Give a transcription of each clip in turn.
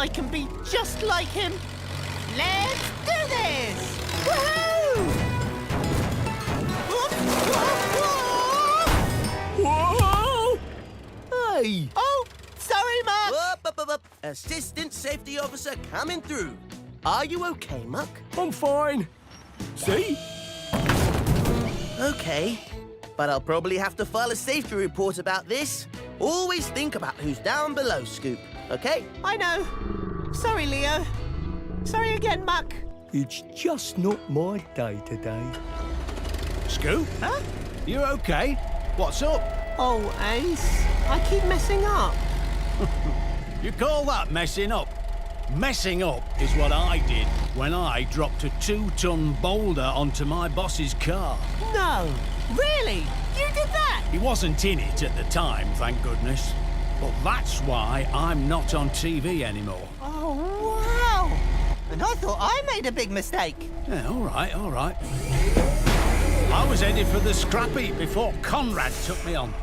I can be just like him. Let's do this! Woohoo! Whoa! Hey! Oh, sorry, Muck. Up. Assistant Safety Officer coming through. Are you okay, Muck? I'm fine. See? Okay, but I'll probably have to file a safety report about this. Always think about who's down below, Scoop, okay? I know. Sorry, Leo. Sorry again, Muck. It's just not my day today. Scoop? Huh? You okay? What's up? Oh, Ace, I keep messing up. You call that messing up? Messing up is what I did when I dropped a 2-ton boulder onto my boss's car. No, really? You did that? He wasn't in it at the time, thank goodness. But that's why I'm not on TV anymore. Oh, wow. And I thought I made a big mistake. Yeah, all right. I was headed for the scrappy before Conrad took me on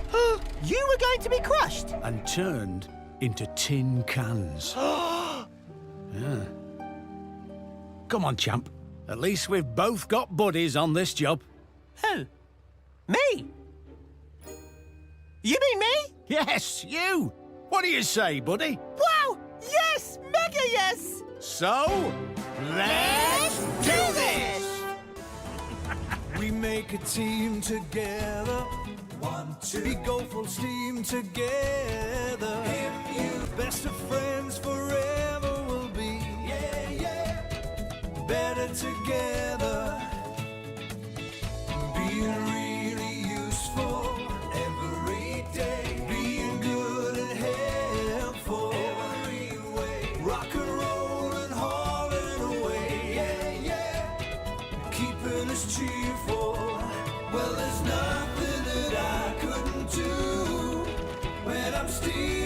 You were going to be crushed. and turned into tin cans. Yeah. Come on, champ. At least we've both got buddies on this job. Who? Me? You mean me? Yes, you. What do you say, buddy? Wow! Yes! Mega yes! So, let's do this! We make a team together. 1, 2. We go full steam together. Him, you. Best of friends forever will be. Yeah. Better together. Being really useful every day. Being good and helpful every way. Rock and roll and hauling away. Yeah. Keeping us cheerful. Well, there's nothing that I couldn't do when I'm still